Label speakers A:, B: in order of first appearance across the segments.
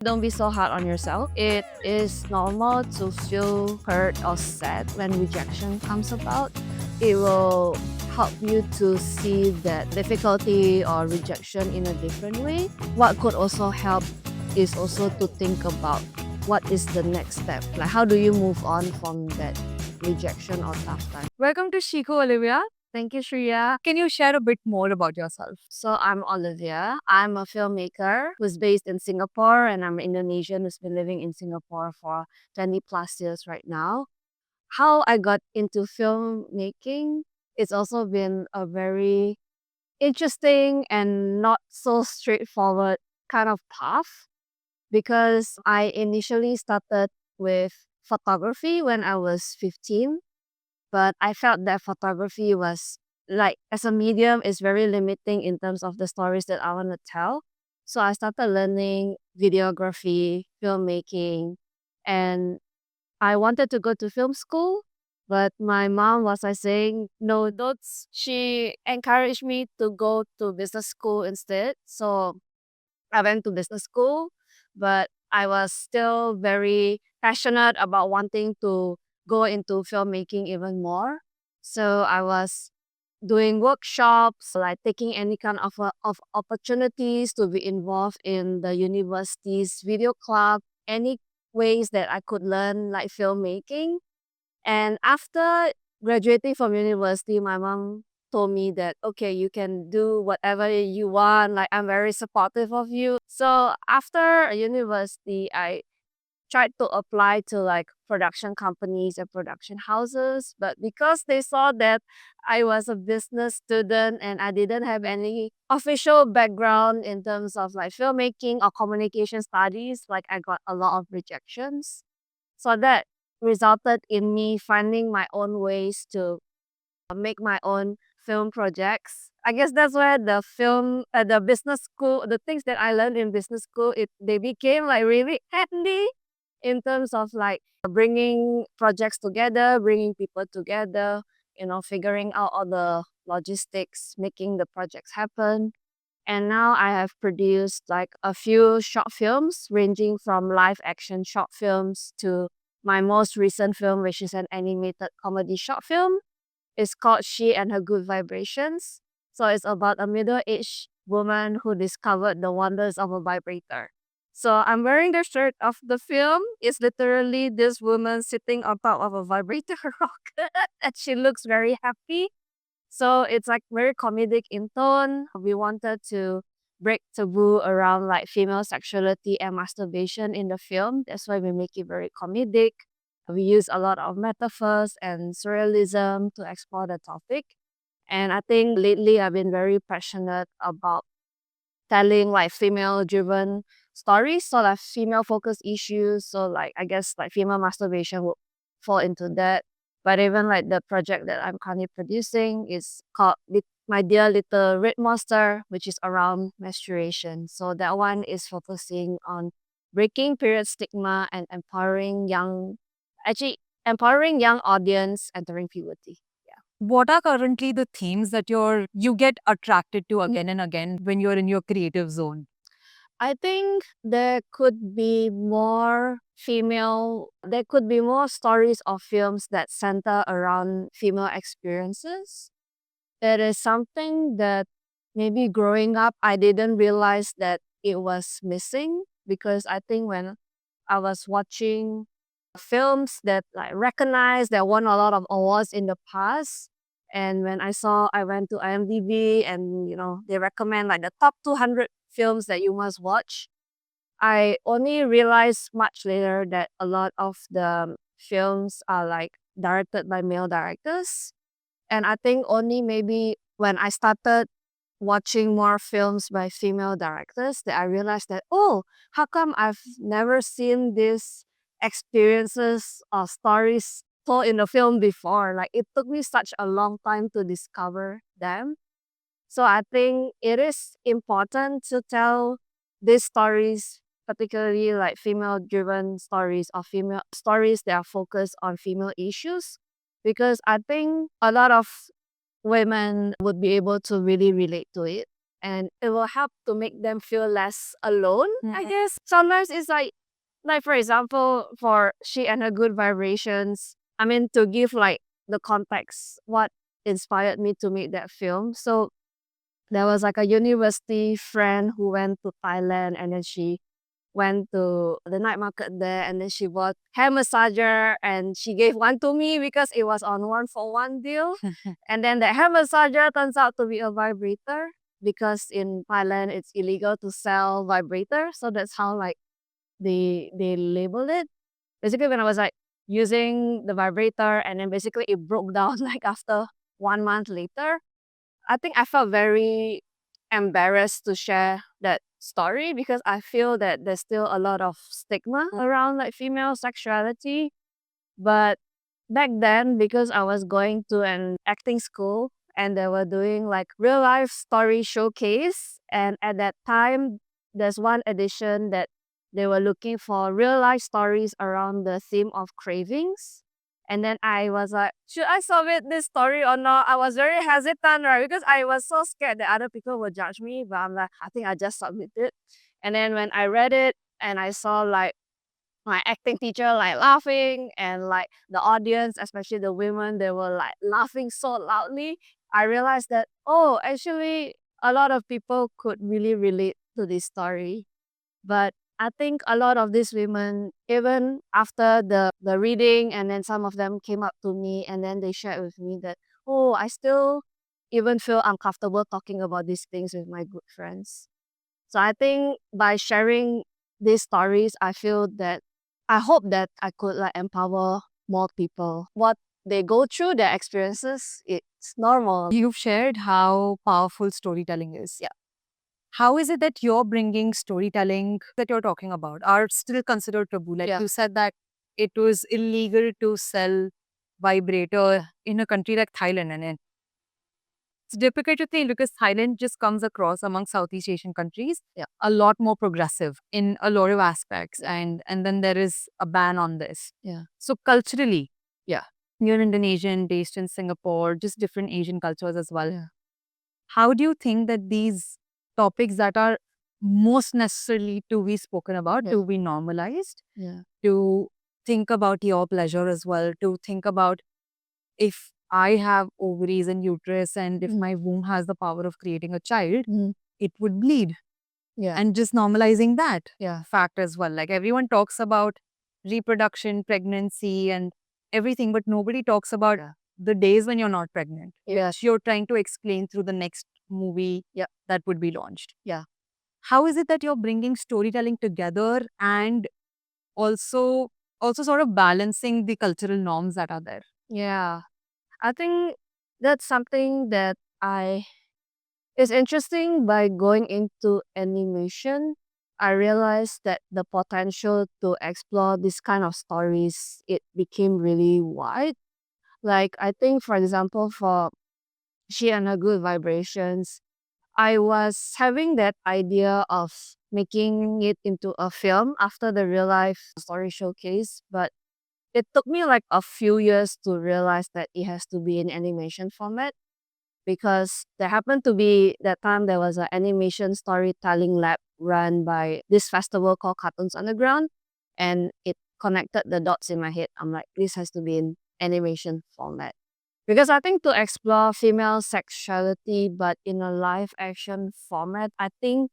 A: Don't be so hard on yourself. It is normal to feel hurt or sad when rejection comes about. It will help you to see that difficulty or rejection in a different way. What could also help is also to think about what is the next step. Like, how do you move on from that rejection or tough time? Welcome to Shiko, Olivia. Thank you, Shreya.
B: Can you share a bit more about yourself?
A: So I'm Olivia. I'm a filmmaker who's based in Singapore, and I'm Indonesian who's been living in Singapore for 20 plus years right now. How I got into filmmaking, it's also been a very interesting and not so straightforward kind of path, because I initially started with photography when I was 15, but I felt that photography was like, as a medium, is very limiting in terms of the stories that I want to tell. So I started learning videography, filmmaking, and I wanted to go to film school, but my mom was like saying, no, don't. She encouraged me to go to business school instead. So I went to business school, but I was still very passionate about wanting to go into filmmaking even more. So I was doing workshops, like taking any kind of opportunities to be involved in the university's video club, any ways that I could learn like filmmaking. And after graduating from university, my mom told me that, okay, you can do whatever you want. Like, I'm very supportive of you. So after university, I tried to apply to like production companies and production houses. But because they saw that I was a business student and I didn't have any official background in terms of like filmmaking or communication studies, like I got a lot of rejections. So that resulted in me finding my own ways to make my own film projects. I guess that's where the business school, the things that I learned in business school, they became like really handy in terms of like bringing projects together, bringing people together, figuring out all the logistics, making the projects happen. And now I have produced like a few short films, ranging from live action short films to my most recent film, which is an animated comedy short film. It's called She and Her Good Vibrations. So it's about a middle-aged woman who discovered the wonders of a vibrator. So I'm wearing the shirt of the film. It's literally this woman sitting on top of a vibrator rock, and she looks very happy. So it's like very comedic in tone. We wanted to break taboo around like female sexuality and masturbation in the film. That's why we make it very comedic. We use a lot of metaphors and surrealism to explore the topic. And I think lately I've been very passionate about telling like female driven stories, so like female focused issues. So like, I guess like female masturbation would fall into that. But even like the project that I'm currently producing is called My Dear Little Red Monster, which is around menstruation. So that one is focusing on breaking period stigma and empowering young audience entering puberty.
B: What are currently the themes that you get attracted to again and again when you're in your creative zone?
A: I think there could be more stories of films that center around female experiences. It is something that maybe growing up, I didn't realize that it was missing, because I think when I was watching films that like recognized that won a lot of awards in the past, and when I went to IMDb and they recommend like the top 200 films that you must watch. I only realized much later that a lot of the films are like directed by male directors. And I think only maybe when I started watching more films by female directors that I realized that, oh, how come I've never seen these experiences or stories told in the film before? Like, it took me such a long time to discover them. So I think it is important to tell these stories, particularly like female driven stories or female stories that are focused on female issues, because I think a lot of women would be able to really relate to it. and it will help to make them feel less alone. I guess sometimes it's like for example, for She and Her Good Vibrations, I mean, to give like the context, what inspired me to make that film. So there was like a university friend who went to Thailand, and then she went to the night market there, and then she bought hair massager, and she gave one to me because it was on 1 for 1 deal. And then the hair massager turns out to be a vibrator, because in Thailand it's illegal to sell vibrators. So that's how like they labeled it. Basically, when I was like using the vibrator, and then basically it broke down like after 1 month later, I think I felt very embarrassed to share that story, because I feel that there's still a lot of stigma around like female sexuality. But back then, because I was going to an acting school and they were doing like real life story showcase, and at that time, there's one edition that they were looking for real life stories around the theme of cravings. And then I was like, should I submit this story or not? I was very hesitant, right? Because I was so scared that other people would judge me. But I'm like, I think I just submit it. And then when I read it and I saw like my acting teacher like laughing, and like the audience, especially the women, they were like laughing so loudly, I realized that, oh, actually a lot of people could really relate to this story. But I think a lot of these women, even after the reading, and then some of them came up to me and then they shared with me that, oh, I still even feel uncomfortable talking about these things with my good friends. So I think by sharing these stories, I feel that I hope that I could like empower more people. What they go through, their experiences, it's normal.
B: You've shared how powerful storytelling is.
A: Yeah.
B: How is it that you're bringing storytelling that you're talking about are still considered taboo? Like
A: Yeah.
B: you said that it was illegal to sell vibrator in a country like Thailand, and it's difficult to think because Thailand just comes across among Southeast Asian countries
A: Yeah.
B: a lot more progressive in a lot of aspects, and then there is a ban on this.
A: Yeah.
B: So culturally,
A: Yeah.
B: you're Indonesian, based in Singapore, just different Asian cultures as well.
A: Yeah.
B: How do you think that these topics that are most necessarily to be spoken about,
A: Yeah.
B: to be normalized,
A: Yeah.
B: to think about your pleasure as well, to think about if I have ovaries and uterus and if my womb has the power of creating a child,
A: Mm.
B: it would bleed.
A: Yeah.
B: And just normalizing that
A: Yeah.
B: fact as well. Like everyone talks about reproduction, pregnancy, and everything, but nobody talks about
A: Yeah.
B: the days when you're not pregnant,
A: Yeah.
B: which you're trying to explain through the next movie
A: Yeah.
B: that would be launched.
A: Yeah.
B: How is it that you're bringing storytelling together and also also sort of balancing the cultural norms that are there?
A: Yeah. I think that's something that I it's interesting. By going into animation, I realized that the potential to explore this kind of stories, it became really wide. Like I think for example, for She and Her Good Vibrations, I was having that idea of making it into a film after the real life story showcase, but it took me like a few years to realize that it has to be in animation format, because there happened to be that time there was an animation storytelling lab run by this festival called Cartoons Underground, and it connected the dots in my head. I'm like, this has to be in animation format. Because I think to explore female sexuality but in a live action format, I think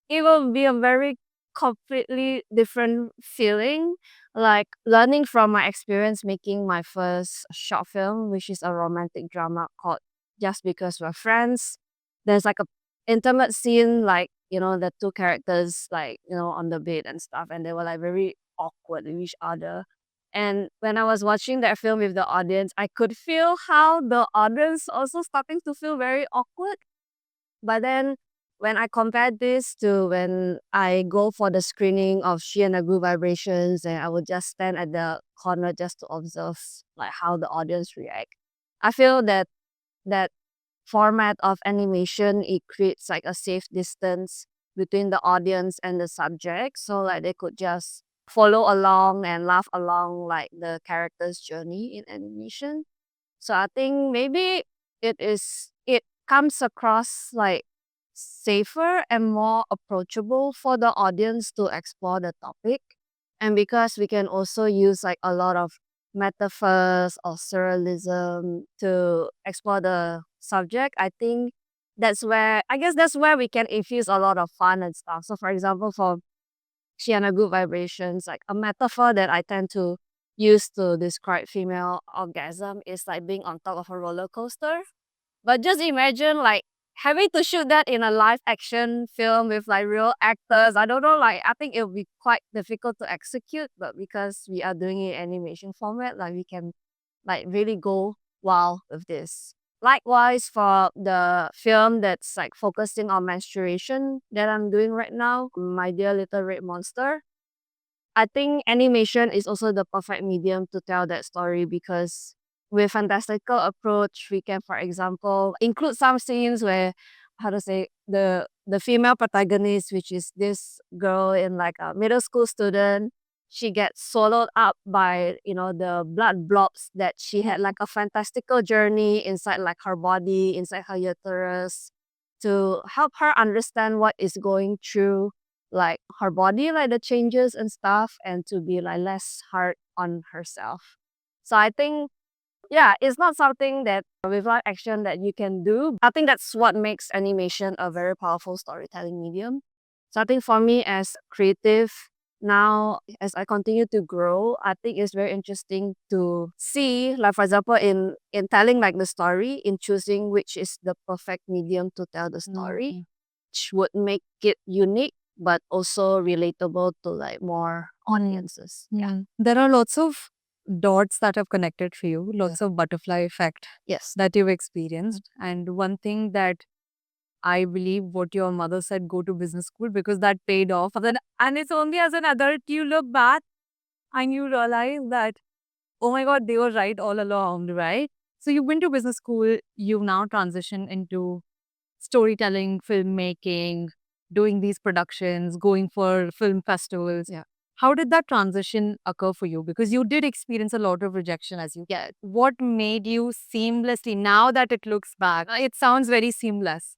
A: it will be a very completely different feeling. Like learning from my experience making my first short film, which is a romantic drama called Just Because We're Friends. There's like a intimate scene, like, the two characters like, on the bed and stuff, and they were like very awkward with each other. And when I was watching that film with the audience, I could feel how the audience also starting to feel very awkward. But then when I compared this to when I go for the screening of She and the Good Vibrations, and I would just stand at the corner just to observe like how the audience react. I feel that that format of animation, it creates like a safe distance between the audience and the subject, so like they could just follow along and laugh along like the character's journey in animation. So I think maybe it comes across like safer and more approachable for the audience to explore the topic. And because we can also use like a lot of metaphors or surrealism to explore the subject, I think that's where we can infuse a lot of fun and stuff. So for example, for Shiana Good Vibrations, like a metaphor that I tend to use to describe female orgasm is like being on top of a roller coaster. But just imagine like having to shoot that in a live action film with like real actors. I don't know, like I think it would be quite difficult to execute, but because we are doing it in animation format, like we can like really go wild with this. Likewise for the film that's like focusing on menstruation that I'm doing right now, My Dear Little Red Monster. I think animation is also the perfect medium to tell that story because with fantastical approach, we can, for example, include some scenes where, how to say, the female protagonist, which is this girl in like a middle school student, she gets swallowed up by the blood blobs that she had like a fantastical journey inside like her body, inside her uterus, to help her understand what is going through like her body, like the changes and stuff, and to be like less hard on herself. So I think, yeah, it's not something that with live action that you can do. I think that's what makes animation a very powerful storytelling medium. So I think for me as creative now, as I continue to grow, I think it's very interesting to see, like for example, in telling like the story, in choosing which is the perfect medium to tell the story,
B: Mm.
A: which would make it unique but also relatable to like more audiences. Yeah.
B: There are lots of dots that have connected for you, lots of butterfly effect
A: Yes.
B: that you've experienced. And one thing that I believe what your mother said, go to business school because that paid off. And it's only as an adult you look back and you realize that, oh my God, they were right all along, right? So you've been to business school, you've now transitioned into storytelling, filmmaking, doing these productions, going for film festivals.
A: Yeah.
B: How did that transition occur for you? Because you did experience a lot of rejection as you get. What made you seamlessly, now that it looks back, it sounds very seamless,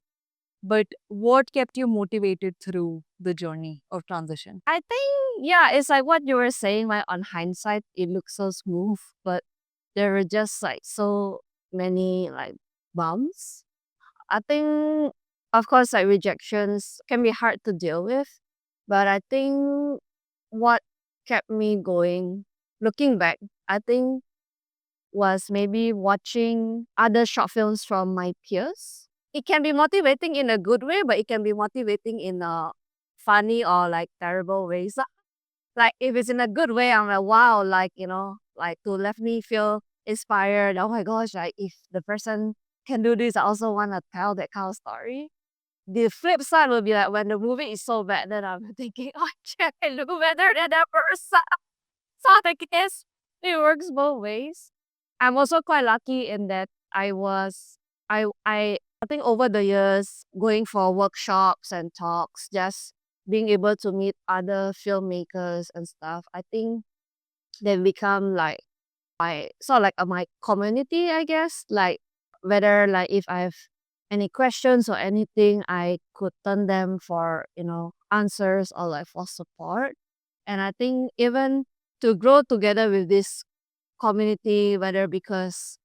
B: but what kept you motivated through the journey of transition?
A: I think, yeah, it's like what you were saying, like on hindsight, it looks so smooth, but there were just like so many like bumps. I think, of course, like rejections can be hard to deal with, but I think what kept me going, looking back, I think was maybe watching other short films from my peers. It can be motivating in a good way, but it can be motivating in a funny or like terrible ways. Like if it's in a good way, I'm like, wow, like, like to let me feel inspired. Oh my gosh, like if the person can do this, I also want to tell that kind of story. The flip side will be like when the movie is so bad, then I'm thinking, oh, I can do better than that person. So I guess it works both ways. I'm also quite lucky in that I think over the years going for workshops and talks, just being able to meet other filmmakers and stuff, I think they become like my sort of like my community, I guess. Like whether like if I have any questions or anything, I could turn them for answers or like for support. And I think even to grow together with this community, whether because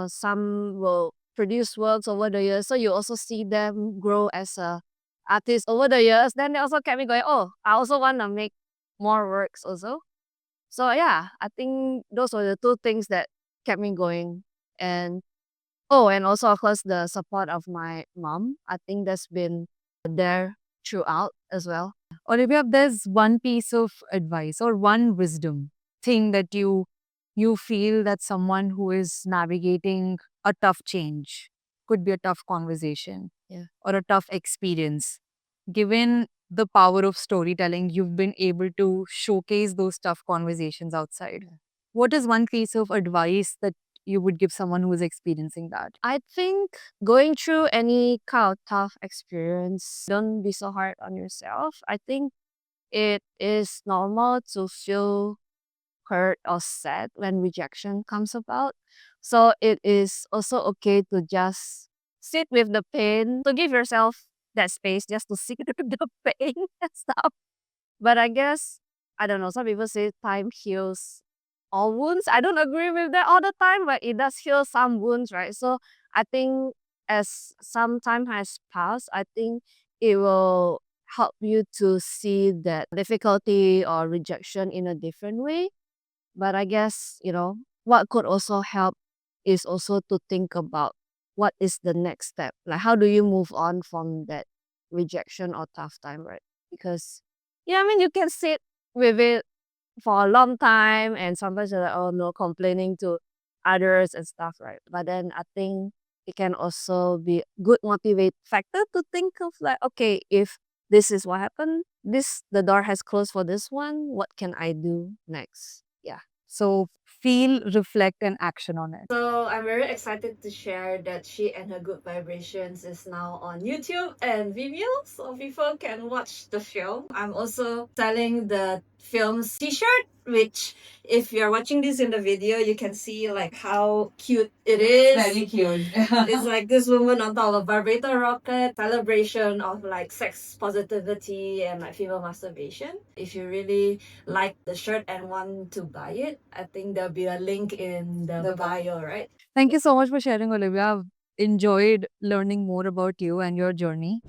A: some will produce works over the years, so you also see them grow as a artist over the years. Then they also kept me going. Oh, I also want to make more works also. So yeah, I think those were the two things that kept me going. And oh, and also of course the support of my mom. I think that's been there throughout as well.
B: Olivia, if there's one piece of advice or one wisdom thing that you feel that someone who is navigating a tough change, could be a tough conversation,
A: Yeah.
B: or a tough experience, given the power of storytelling, you've been able to showcase those tough conversations outside. What is one piece of advice that you would give someone who is experiencing that?
A: I think going through any kind of tough experience, don't be so hard on yourself. I think it is normal to feel hurt or sad when rejection comes about. So it is also okay to just sit with the pain, to give yourself that space just to see the pain and stuff. But I guess, I don't know, some people say time heals all wounds. I don't agree with that all the time, but it does heal some wounds, right? So I think as some time has passed, I think it will help you to see that difficulty or rejection in a different way. But I guess, what could also help is also to think about what is the next step. Like, how do you move on from that rejection or tough time, right? Because, yeah, I mean, you can sit with it for a long time and sometimes you're like, oh no, complaining to others and stuff, right? But then I think it can also be good motivate factor to think of like, okay, if this is what happened, the door has closed for this one, what can I do next? Yeah.
B: So feel, reflect, and action on it.
A: So I'm very excited to share that She and Her Good Vibrations is now on YouTube and Vimeo, so people can watch the film. I'm also selling the film's t-shirt, which if you're watching this in the video, you can see like how cute it is.
B: Very cute.
A: It's like this woman on top of a vibrator rocket, celebration of like sex positivity and like female masturbation. If you really like the shirt and want to buy it, I think there'll be a link in the bio, right?
B: Thank you so much for sharing, Olivia. I've enjoyed learning more about you and your journey.